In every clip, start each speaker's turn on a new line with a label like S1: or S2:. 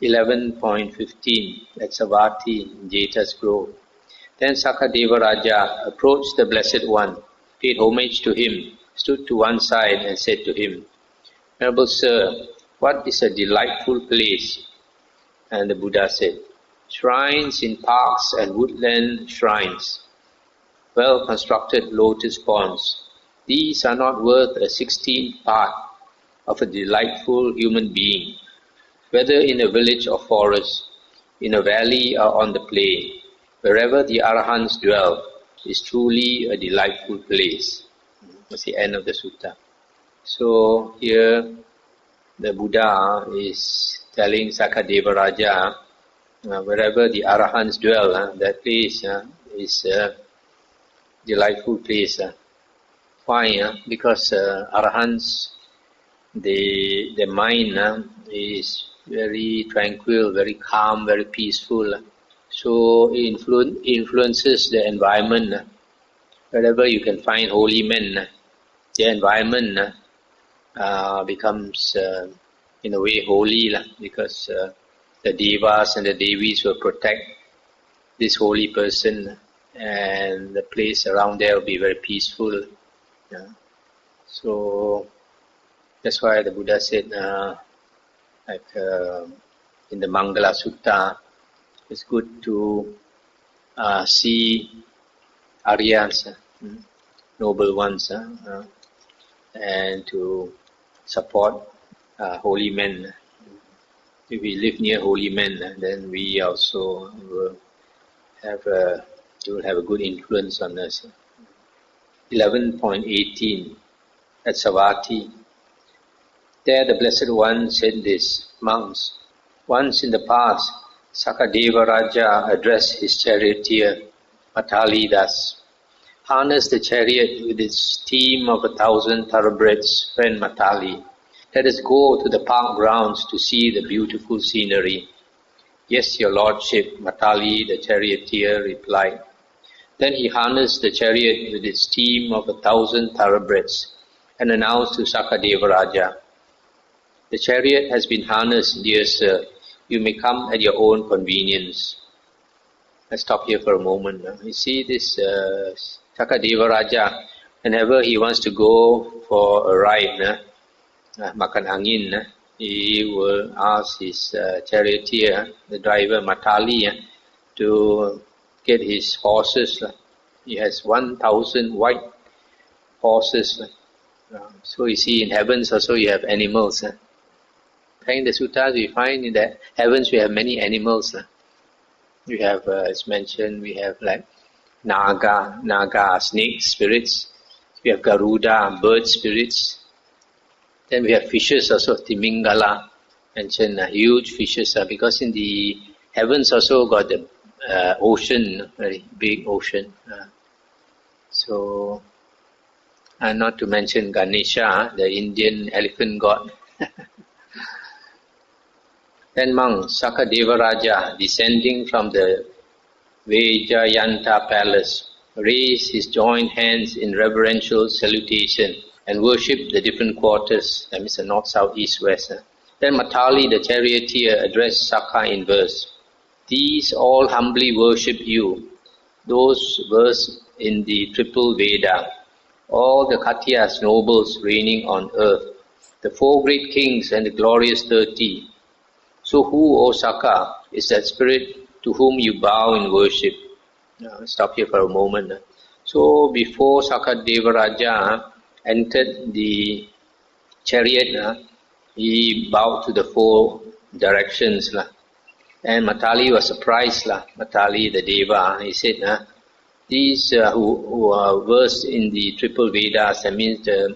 S1: 11.15 at Savatthi, Jeta's grove. Then Sakka Devaraja approached the Blessed One, paid homage to him, stood to one side and said to him, Venerable Sir, what is a delightful place? And the Buddha said, shrines in parks and woodland shrines, well-constructed lotus ponds. These are not worth a 16th part of a delightful human being, whether in a village or forest, in a valley or on the plain. Wherever the Arahants dwell is truly a delightful place. That's the end of the sutta. So here the Buddha is telling Sakka Devaraja, wherever the Arahants dwell, that place is a delightful place. Why? Because Arahants, their mind is very tranquil, very calm, very peaceful. So it influences the environment. Wherever you can find holy men, the environment becomes in a way holy, because the devas and the devis will protect this holy person, and the place around there will be very peaceful. So that's why the Buddha said, in the Mangala Sutta, it's good to see Aryas, noble ones, and to support holy men. If we live near holy men, then we also will have a good influence on us. 11.18 at Savatthi. There the Blessed One said this, monks, once in the past, Sakka Devaraja addressed his charioteer, Matali thus, harness the chariot with its team of 1,000 thoroughbreds, friend Matali. Let us go to the park grounds to see the beautiful scenery. Yes, your lordship, Matali the charioteer replied. Then he harnessed the chariot with its team of 1,000 thoroughbreds and announced to Sakka Devaraja, the chariot has been harnessed, dear sir. You may come at your own convenience. Let's stop here for a moment. You see this Sakka Devaraja, whenever he wants to go for a ride, makan angin, he will ask his charioteer, the driver Matali, to get his horses. He has 1,000 white horses. So you see in heavens also you have animals. In the suttas we find in the heavens we have many animals. We have, as mentioned, we have like naga, snake spirits. We have garuda, bird spirits. Then we have fishes also, timingala, mentioned huge fishes, because in the heavens also got the ocean, very big ocean. So, and not to mention Ganesha, the Indian elephant god. Then monk Sakka Devaraja, descending from the Vajayanta palace, raised his joined hands in reverential salutation and worshipped the different quarters, that means the north, south, east, west. Then Matali the charioteer addressed Sakka in verse, these all humbly worship you, those versed in the triple Veda, all the Khatyas, nobles reigning on earth, the 4 great kings and the glorious 30. So who, O Sakka, is that spirit to whom you bow in worship? Stop here for a moment. So before Sakka Devaraja entered the chariot, he bowed to the 4 directions. And Matali was surprised. Matali the Deva, he said, these who are versed in the triple Vedas, that means the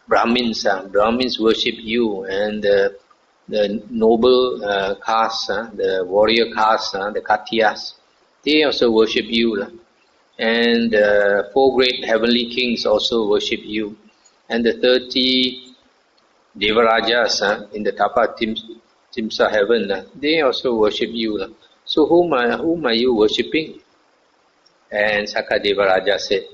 S1: Brahmins worship you, and the noble caste, the warrior caste, the Khatyas, they also worship you. And 4 great heavenly kings also worship you. And the 30 Devarajas in the Tapa Timsa heaven, they also worship you. So whom are you worshipping? And Sakka Devaraja said,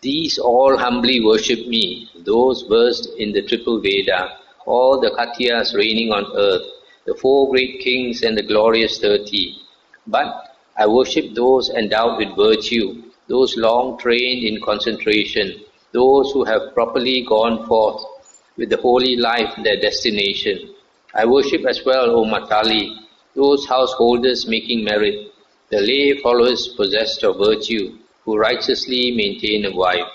S1: these all humbly worship me, those versed in the triple Veda, all the Khatyas reigning on earth, the 4 great kings and the glorious 30. But I worship those endowed with virtue, those long trained in concentration, those who have properly gone forth with the holy life their destination. I worship as well, O Matali, those householders making merit, the lay followers possessed of virtue, who righteously maintain a wife.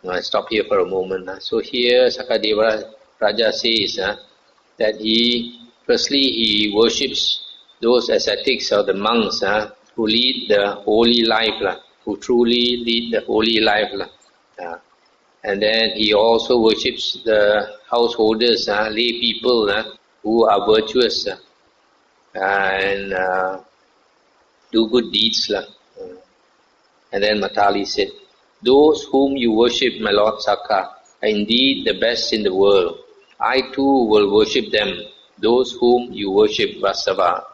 S1: Now I stop here for a moment. So here Sakka Raja says that firstly he worships those ascetics or the monks who lead the holy life, who truly lead the holy life. And then he also worships the householders, lay people who are virtuous and do good deeds. And then Matali said, those whom you worship, my Lord Sakka, are indeed the best in the world. I too will worship them, those whom you worship, Vasava.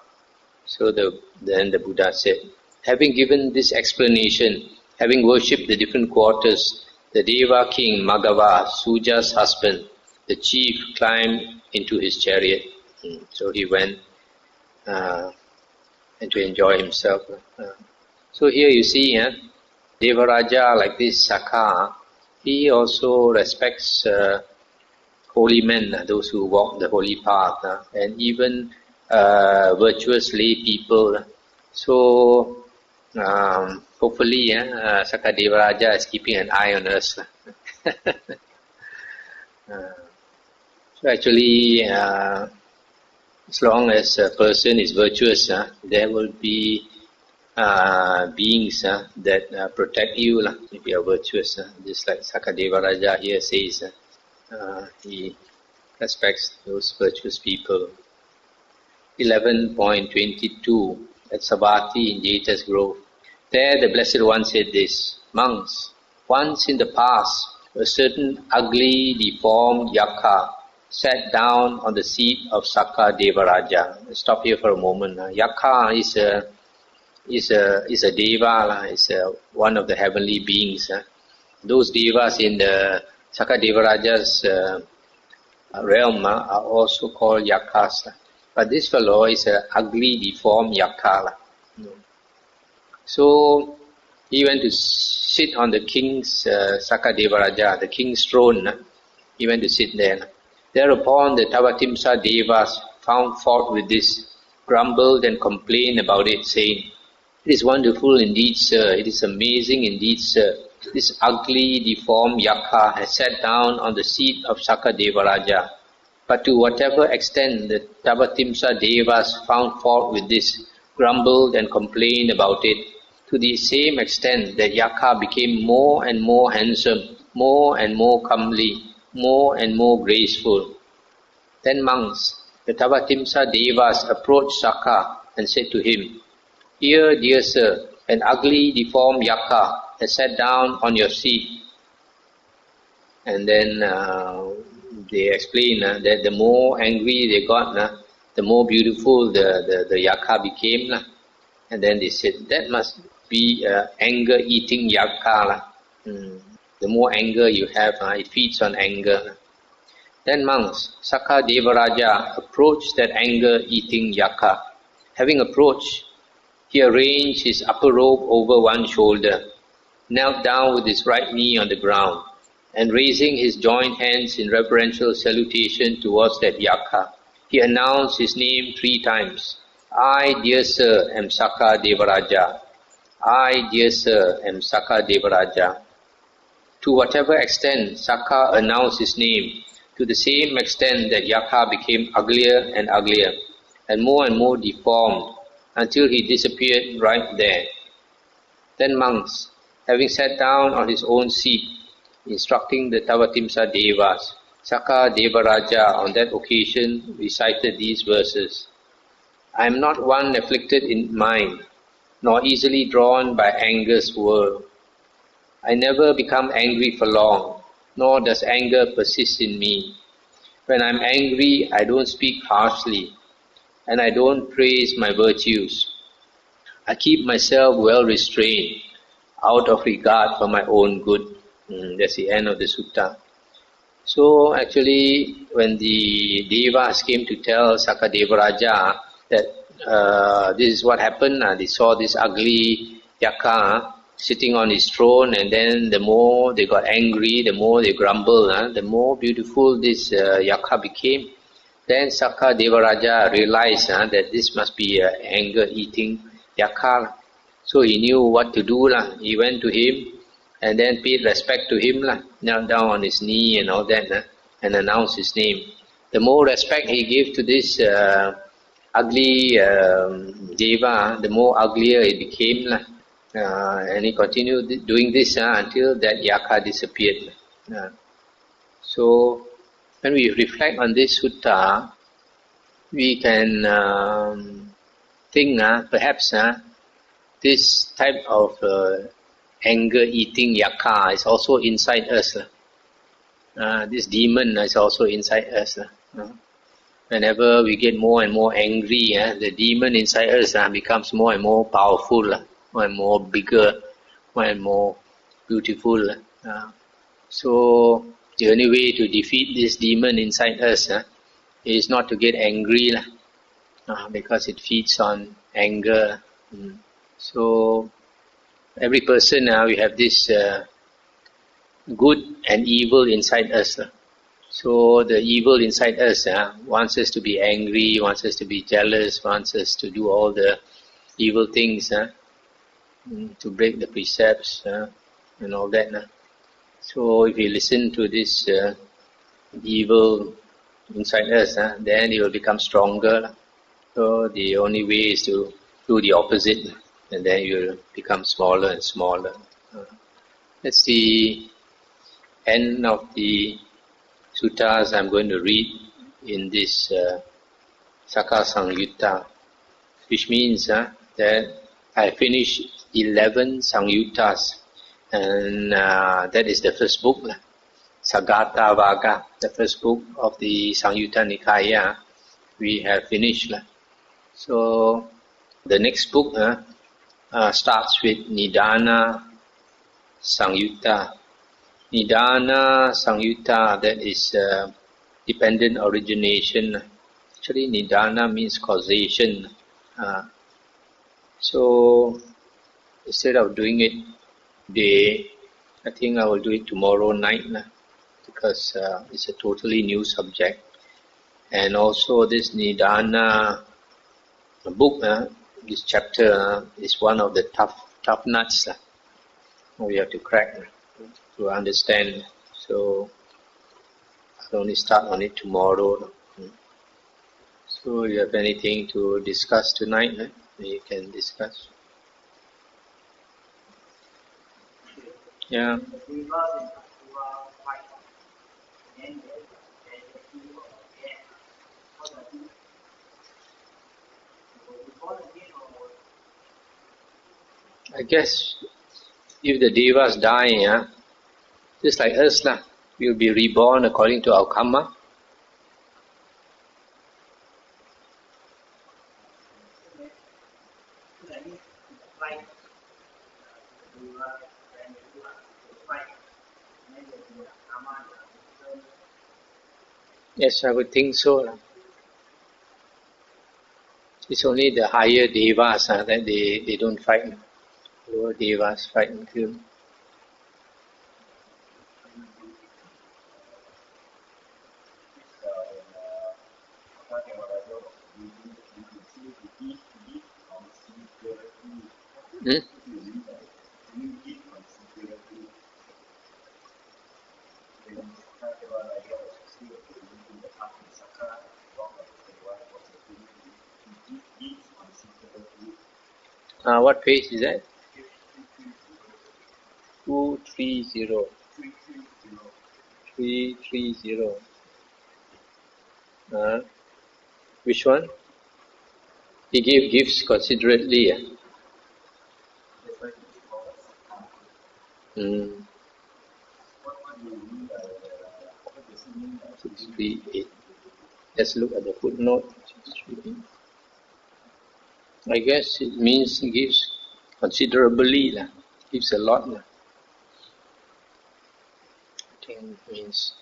S1: So then the Buddha said, having given this explanation, having worshipped the different quarters, the Deva king Magava, Suja's husband, the chief, climbed into his chariot. So he went and to enjoy himself. So here you see, Devaraja like this, Sakka, he also respects holy men, those who walk the holy path, and even virtuous lay people. So hopefully Sakka Devaraja is keeping an eye on us. So actually, as long as a person is virtuous, there will be beings that protect you if you are virtuous. Just like Sakka Devaraja here says, he respects those virtuous people. 11.22 at Savatthi in Jeta's Grove. There the Blessed One said this, monks, once in the past a certain ugly, deformed yakka sat down on the seat of Sakka Devaraja. Stop here for a moment. Yakka is a deva, is one of the heavenly beings. Those devas in the Sakka Devaraja's realm are also called yakkas. But this fellow is an ugly, deformed yakka. So he went to sit on the king's Sakka Devaraja, the king's throne. He went to sit there. Thereupon the Tavatimsa Devas found fault with this, grumbled and complained about it, saying, it is wonderful indeed, sir. It is amazing indeed, sir. This ugly, deformed yakka has sat down on the seat of Sakka Devaraja. But to whatever extent the Tavatimsa Devas found fault with this, grumbled and complained about it, to the same extent that yakka became more and more handsome, more and more comely, more and more graceful. Then monks, the Tavatimsa Devas approached Sakka and said to him, here, dear sir, an ugly, deformed yakka has sat down on your seat. And then they explain that the more angry they got, the more beautiful the yakka became. And then they said, that must be anger-eating yakka. The more anger you have, it feeds on anger. Then monks, Sakka Devaraja approached that anger-eating yakka. Having approached, he arranged his upper robe over one shoulder, knelt down with his right knee on the ground, and raising his joined hands in reverential salutation towards that yakka, he announced his name 3 times. I, dear sir, am Sakka Devaraja. I, dear sir, am Sakka Devaraja. To whatever extent Sakka announced his name, to the same extent that yakka became uglier and uglier, and more deformed, until he disappeared right there. Then monks, having sat down on his own seat, instructing the Tavatimsa Devas, Sakka Devaraja on that occasion recited these verses. I am not one afflicted in mind, nor easily drawn by anger's whirl. I never become angry for long, nor does anger persist in me. When I am angry, I don't speak harshly, and I don't praise my virtues. I keep myself well restrained, out of regard for my own good. That's the end of the sutta. So actually, when the Devas came to tell Sakka Devaraja that this is what happened, they saw this ugly Yaka sitting on his throne, and then the more they got angry, the more they grumbled, the more beautiful this Yaka became. Then Sakka Devaraja realized that this must be an anger-eating Yaka. So he knew what to do. He went to him and then paid respect to him, knelt down on his knee and all that, and announced his name. The more respect he gave to this ugly Deva, the more uglier it became. And he continued doing this until that Yaka disappeared. So when we reflect on this sutta, we can think perhaps this type of anger-eating Yaka is also inside us. This demon is also inside us. Whenever we get more and more angry, the demon inside us becomes more and more powerful, more and more bigger, more and more beautiful. So the only way to defeat this demon inside us is not to get angry, because it feeds on anger. So every person we have this good and evil inside us. So the evil inside us wants us to be angry, wants us to be jealous, wants us to do all the evil things, to break the precepts and all that. So if we listen to this evil inside us, then it will become stronger. So the only way is to do the opposite, and then you will become smaller and smaller. That's the end of the suttas I'm going to read in this Sakka Samyutta, which means that I finished 11 Samyuttas, and that is the first book, Sagata Vaga, the first book of the Samyutta Nikaya. We have finished. So the next book starts with Nidana Samyutta. Nidana Samyutta, that is dependent origination. Actually, Nidana means causation. So instead of doing it today, I think I will do it tomorrow night, because it's a totally new subject. And also this Nidana book, this chapter is one of the tough nuts we have to crack to understand. So I'll only start on it tomorrow. So you have anything to discuss tonight? You can discuss. Yeah. I guess if the devas die, just like us, we will be reborn according to our karma. Yes, I would think so. It's only the higher devas that they don't fight. Lower devas fight and kill. Hmm? What page is that? 230. 330. Which one? He gave gifts considerately. 638. Let's look at the footnote. 638. I guess it means he gives considerably. Gives a lot. I think it means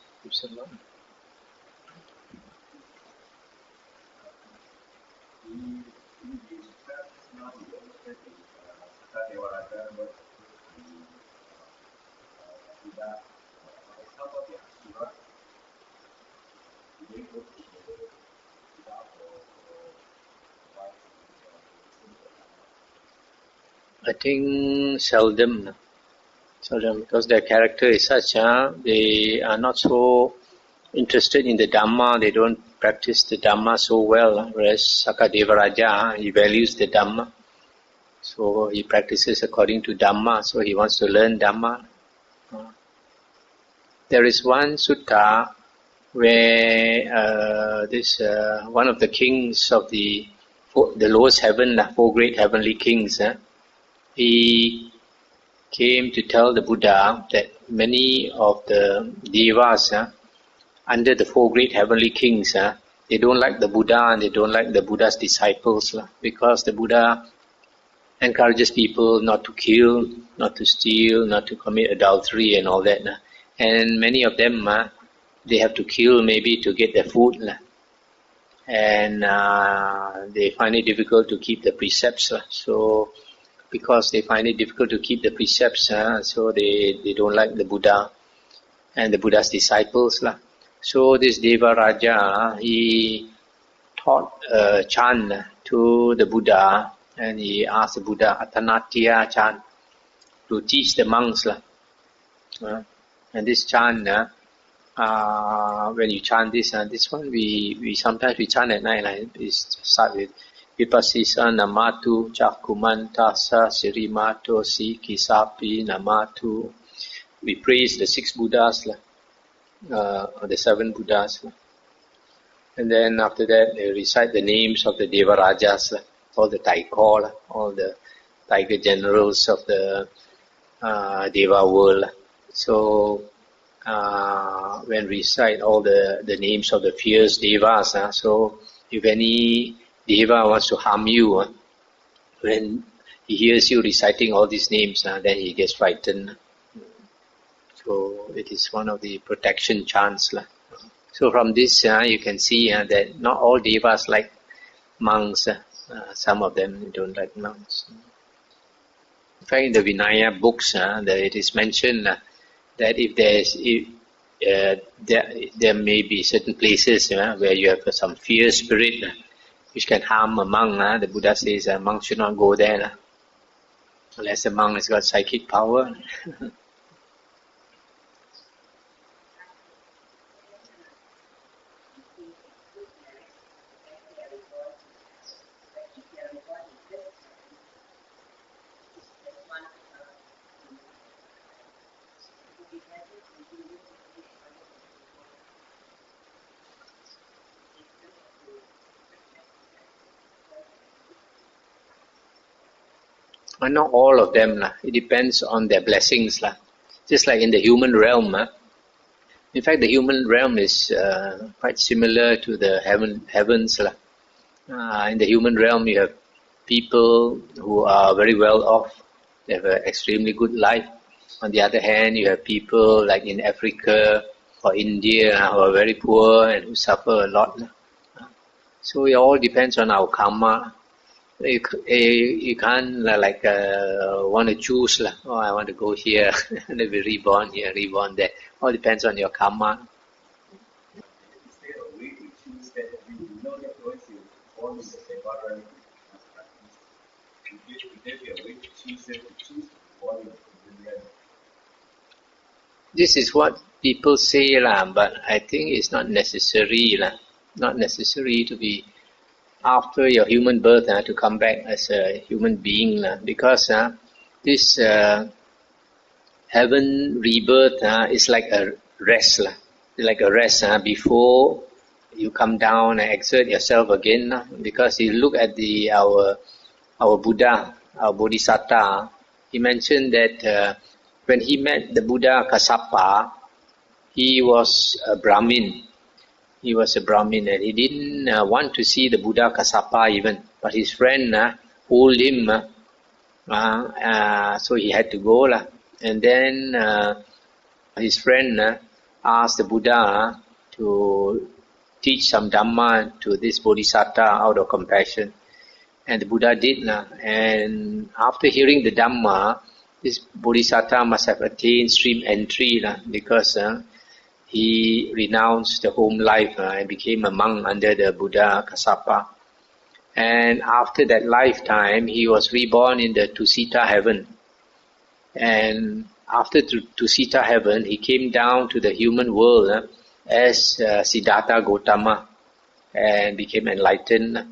S1: I think seldom because their character is such, they are not so interested in the Dhamma, they don't practice the Dhamma so well, whereas Sakka Devaraja, he values the Dhamma, so he practices according to Dhamma, so he wants to learn Dhamma. There is one sutta where one of the kings of the lowest heaven, 4 great heavenly kings, he came to tell the Buddha that many of the devas under the 4 great heavenly kings, they don't like the Buddha and they don't like the Buddha's disciples because the Buddha encourages people not to kill, not to steal, not to commit adultery and all that. And many of them, they have to kill maybe to get their food. And they find it difficult to keep the precepts. So because they find it difficult to keep the precepts, so they don't like the Buddha and the Buddha's disciples. So this Deva Raja, he taught a chant to the Buddha, and he asked the Buddha, Atanatya chant, to teach the monks. And this chant, when you chant this one, we sometimes we chant at night. We start with Vipasisa namatu chakumantasa sirimato si kisapi namatu. We praise the 6 Buddhas, or the 7 Buddhas. And then after that, they recite the names of the Deva Rajas, all the Taikor, all the Tiger Generals of the Deva world. So when we recite all the names of the fierce Devas, so if any Deva wants to harm you, when he hears you reciting all these names, then he gets frightened. So it is one of the protection chants. So from this you can see that not all Devas like monks. Some of them don't like monks. In fact, in the Vinaya books, it is mentioned that if there may be certain places where you have some fierce spirit which can harm a monk, the Buddha says a monk should not go there unless the monk has got psychic power. But not all of them. It depends on their blessings. Just like in the human realm. In fact, the human realm is quite similar to the heavens. In the human realm, you have people who are very well off. They have an extremely good life. On the other hand, you have people like in Africa or India who are very poor and who suffer a lot. So it all depends on our karma. You can't want to choose. Oh, I want to go here and be reborn here, reborn there. All depends on your karma.
S2: Is there a way to choose that? You know that once you form the environment, would there be a way to choose that? To choose to fall in the realm?
S1: This is what people say, but I think it's not necessary. Not necessary to be after your human birth to come back as a human being, because this heaven rebirth is like a rest, like a rest before you come down and exert yourself again. Because you look at our Buddha, our Bodhisattva, he mentioned that when he met the Buddha Kassapa, he was a Brahmin. He was a Brahmin and he didn't want to see the Buddha Kassapa even. But his friend pulled him, so he had to go. And then his friend asked the Buddha to teach some Dhamma to this Bodhisattva out of compassion. And the Buddha did. And after hearing the Dhamma, this Bodhisattva must have attained stream entry because he renounced the home life and became a monk under the Buddha Kassapa. And after that lifetime, he was reborn in the Tusita heaven. And after Tusita heaven, he came down to the human world as Siddhartha Gautama and became enlightened.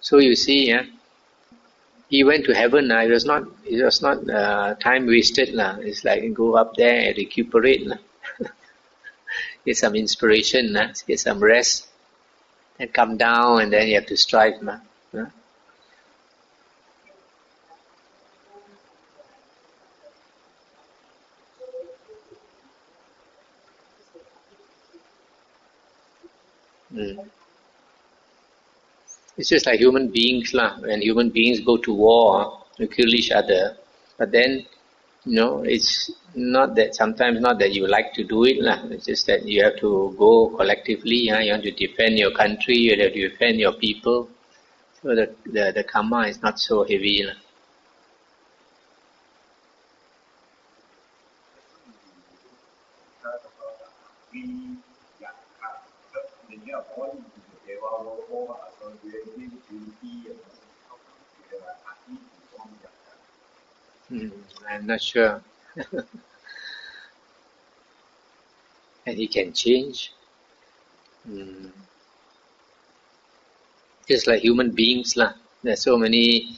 S1: So you see, he went to heaven. It was not time wasted. It's like go up there and recuperate. Get some inspiration, get some rest, and come down, and then you have to strive. It's just like human beings. When human beings go to war, to kill each other, but then, it's not that, sometimes not that you like to do it. It's just that you have to go collectively. You have to defend your country, you have to defend your people. So the karma is not so heavy. I'm not sure. And he can change. Just like human beings. There's so many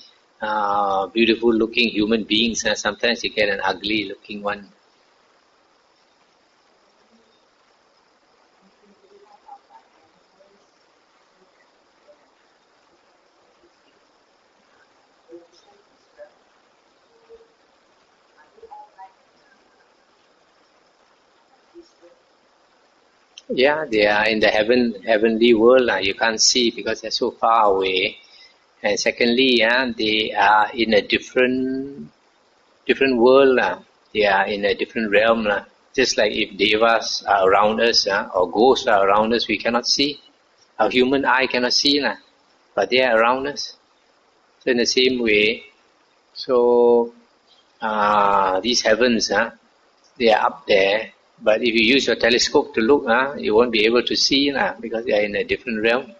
S1: beautiful looking human beings. Sometimes you get an ugly looking one. Yeah, they are in the heavenly world. You can't see because they're so far away. And secondly, they are in a different world. They are in a different realm. Just like if devas are around us or ghosts are around us, we cannot see. Our human eye cannot see, but they are around us. So in the same way, these heavens, they are up there. But if you use your telescope to look, you won't be able to see because they are in a different realm.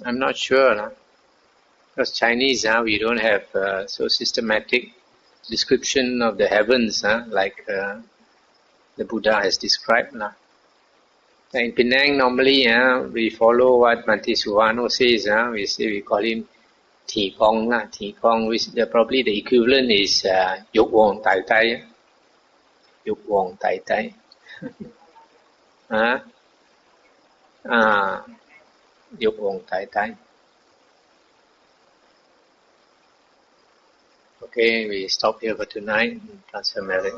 S1: I'm not sure. Because Chinese, we don't have so systematic description of the heavens like the Buddha has described. In Penang, normally we follow what Bhante Suvano says. We call him Thi Kong. Thi Kong, which probably the equivalent is Dục Wong Tai Tai. Dục Wong Tai Tai. Dục Wong Tai Tai. Okay, we stop here for tonight. Transfer Merit.